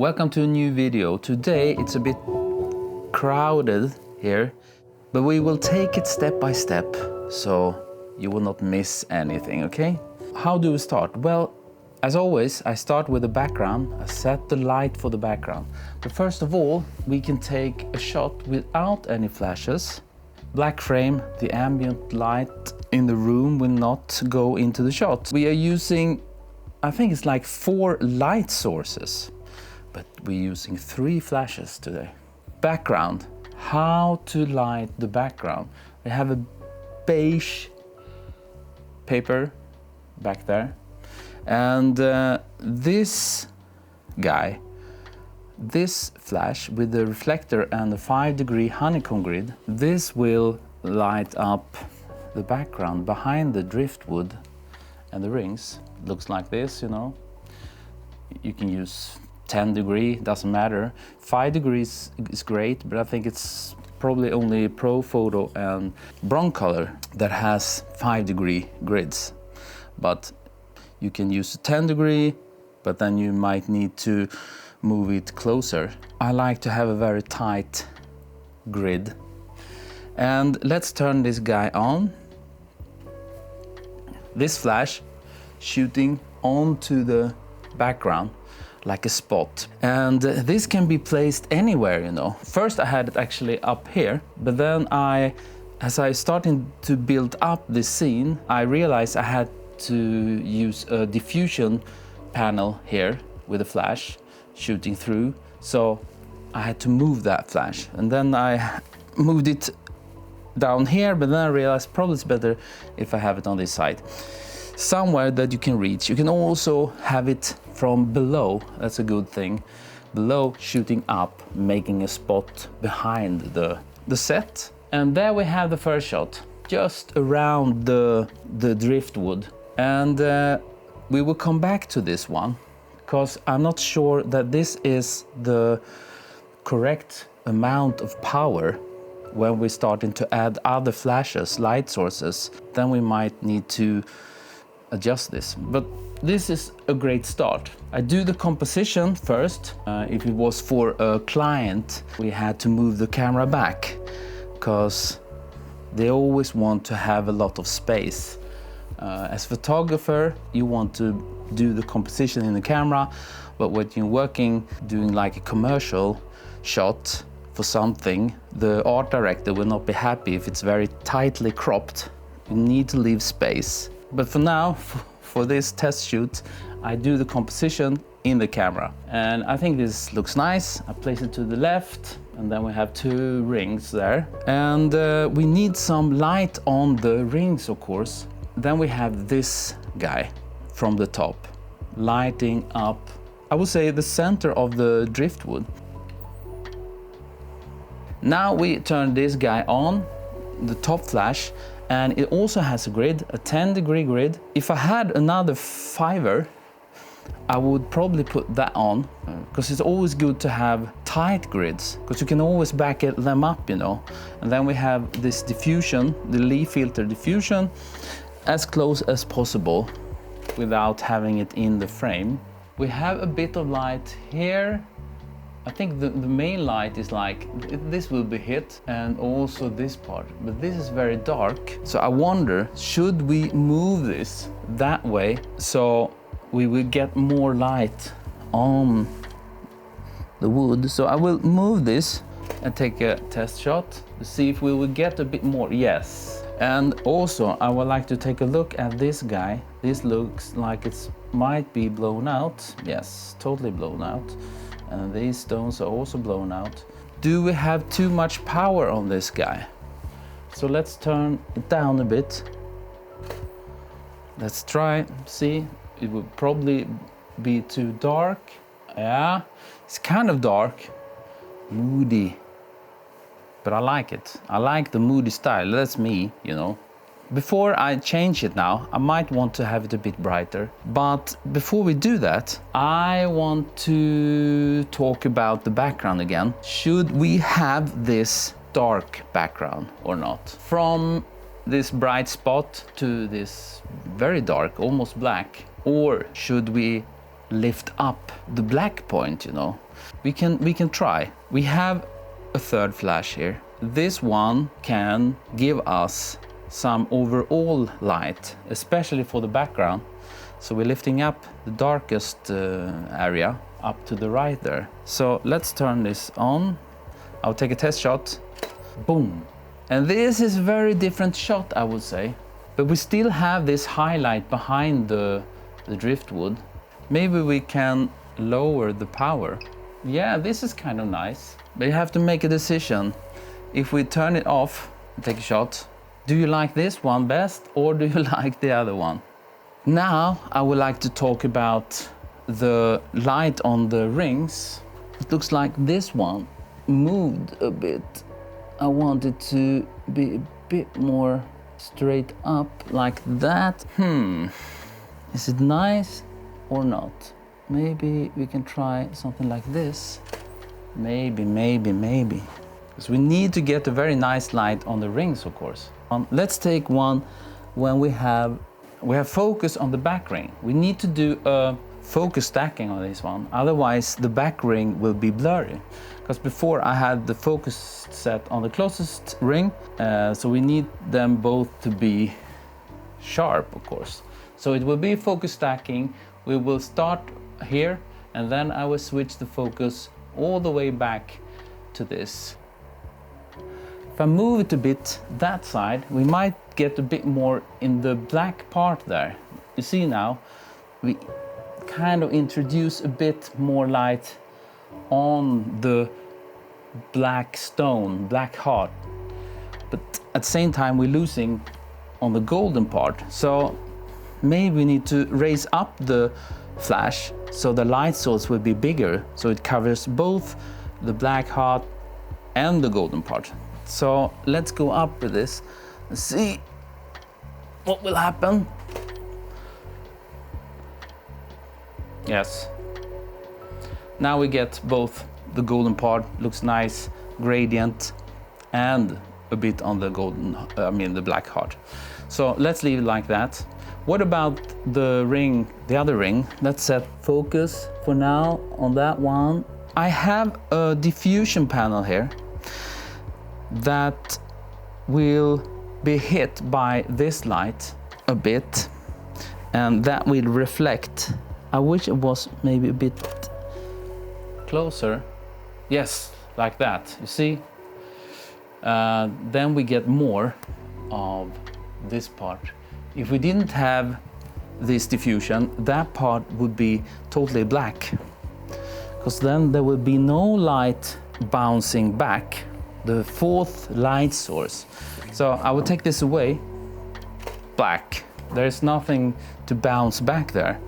Welcome to a new video. Today it's a bit crowded here, but we will take it step by step so you will not miss anything, okay? How do we start? Well, as always, I start with the background. I set the light for the background. But first of all, we can take a shot without any flashes. Black frame, the ambient light in the room will not go into the shot. We are using, I think it's like 4 light sources, but we're using 3 flashes today. Background, how to light the background. I have a beige paper back there. And this guy, this flash with the reflector and the 5-degree honeycomb grid, this will light up the background behind the driftwood and the rings. It looks like this, you know. You can use 10 degree, doesn't matter. 5 degrees is great, but I think it's probably only Pro Photo and Broncolor that has 5-degree grids. But you can use 10 degree, but then you might need to move it closer. I like to have a very tight grid. And let's turn this guy on. This flash shooting onto the background like a spot. And this can be placed anywhere, you know. First I had it actually up here, but then as I started to build up this scene, I realized I had to use a diffusion panel here with a flash shooting through, so I had to move that flash, and then I moved it down here, but then I realized probably it's better if I have it on this side, somewhere that you can reach. You can also have it from below, that's a good thing, below, shooting up, making a spot behind the set. And there we have the first shot, just around the driftwood. And we will come back to this one, because I'm not sure that this is the correct amount of power. When we're starting to add other flashes, light sources, then we might need to adjust this. But this is a great start. I do the composition first. If it was for a client, we had to move the camera back, because they always want to have a lot of space. As a photographer, you want to do the composition in the camera, but when you're working, doing like a commercial shot for something, the art director will not be happy if it's very tightly cropped. You need to leave space. But for now, for this test shoot, I do the composition in the camera. And I think this looks nice. I place it to the left, and then we have 2 rings there. And we need some light on the rings, of course. Then we have this guy from the top, lighting up, I would say, the center of the driftwood. Now we turn this guy on, the top flash, and it also has a grid, a 10-degree grid. If I had another 5er, I would probably put that on, because it's always good to have tight grids, because you can always back them up, you know. And then we have this diffusion, the leaf filter diffusion, as close as possible without having it in the frame. We have a bit of light here. I think the main light is like, this will be hit, and also this part, but this is very dark. So I wonder, should we move this that way so we will get more light on the wood? So I will move this and take a test shot to see if we will get a bit more. Yes. And also I would like to take a look at this guy. This looks like it might be blown out. Yes, totally blown out. And these stones are also blown out. Do we have too much power on this guy? So let's turn it down a bit. Let's try, see, it would probably be too dark. Yeah, it's kind of dark, moody. But I like it. I like the moody style. That's me, you know. Before I change it now, I might want to have it a bit brighter. But before we do that, I want to talk about the background again. Should we have this dark background or not? From this bright spot to this very dark, almost black? Or should we lift up the black point, you know. We can try. We have a third flash here. This one can give us some overall light, especially for the background. So we're lifting up the darkest area up to the right there. So let's turn this on. I'll take a test shot. Boom. And this is a very different shot, I would say. But we still have this highlight behind the driftwood. Maybe we can lower the power. Yeah, this is kind of nice. But you have to make a decision. If we turn it off and take a shot, do you like this one best or do you like the other one? Now I would like to talk about the light on the rings. It looks like this one moved a bit. I want it to be a bit more straight up like that. Is it nice or not? Maybe we can try something like this. Maybe. Because we need to get a very nice light on the rings, of course. Let's take one when we have focus on the back ring. We need to do a focus stacking on this one. Otherwise, the back ring will be blurry. Because before I had the focus set on the closest ring, so we need them both to be sharp, of course. So it will be focus stacking. We will start here, and then I will switch the focus all the way back to this. If I move it a bit that side, we might get a bit more in the black part there. You see now, we kind of introduce a bit more light on the black stone, black heart. But at the same time, we're losing on the golden part. So maybe we need to raise up the flash so the light source will be bigger, so it covers both the black heart and the golden part. So let's go up with this and see what will happen. Yes. Now we get both the golden part, looks nice, gradient, and a bit on the golden, the black heart. So let's leave it like that. What about the ring, the other ring? Let's set focus for now on that one. I have a diffusion panel here that will be hit by this light a bit, and that will reflect. I wish it was maybe a bit closer. Yes, like that, you see? Then we get more of this part. If we didn't have this diffusion, that part would be totally black, because then there would be no light bouncing back, the fourth light source. So I will take this away, black. There's nothing to bounce back there.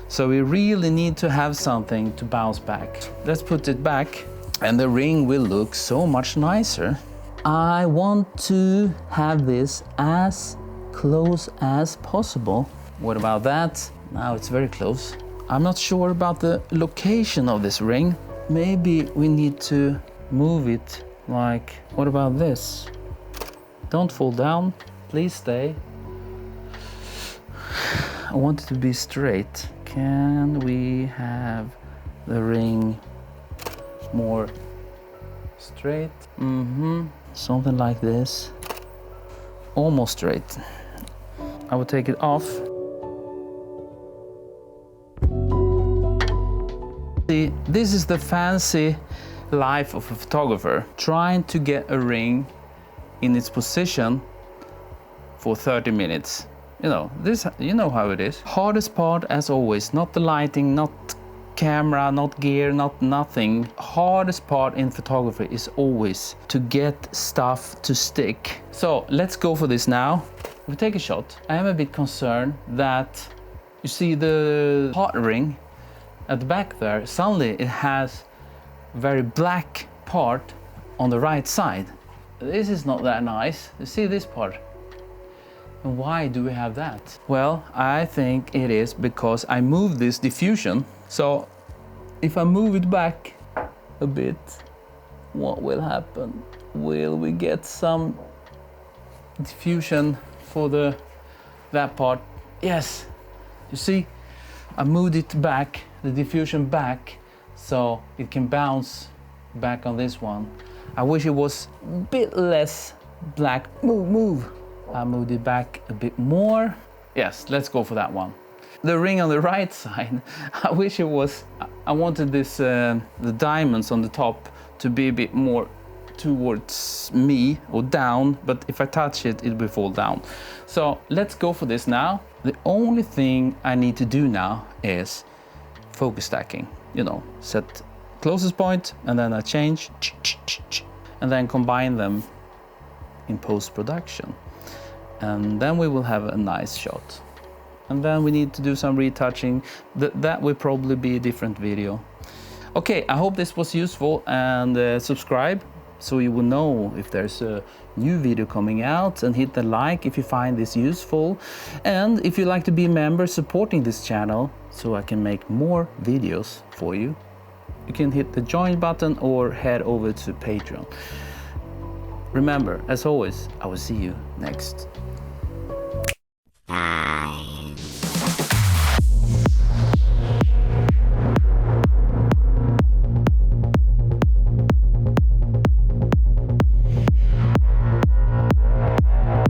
So we really need to have something to bounce back. Let's put it back, and the ring will look so much nicer. I want to have this as close as possible. What about that? Now it's very close. I'm not sure about the location of this ring. Maybe we need to move it like, what about this? Don't fall down, please stay. I want it to be straight. Can we have the ring more straight? Something like this. Almost straight. I will take it off. See, this is the fancy life of a photographer, trying to get a ring in its position for 30 minutes. You know how it is. Hardest part, as always, not the lighting, not camera, not gear, not nothing. Hardest part in photography is always to get stuff to stick. So let's go for this now. We take a shot. I am a bit concerned that you see the heart ring at the back there. Suddenly it has very black part on the right side. This is not that nice. You see this part? And why do we have that? Well, I think it is because I moved this diffusion. So if I move it back a bit, what will happen? Will we get some diffusion for that part? Yes. You see, I moved it back the diffusion back so it can bounce back on this one. I wish it was a bit less black. Move. I moved it back a bit more. Yes, let's go for that one. The ring on the right side, I wish it was, I wanted this, the diamonds on the top to be a bit more towards me or down, but if I touch it, it will fall down. So let's go for this now. The only thing I need to do now is focus stacking. You know, set closest point and then I change and then combine them in post-production. And then we will have a nice shot. And then we need to do some retouching. That will probably be a different video. Okay, I hope this was useful, and subscribe so you will know if there's a new video coming out, and hit the like if you find this useful. And if you like to be a member supporting this channel so I can make more videos for you, you can hit the join button or head over to Patreon. Remember, as always, I will see you next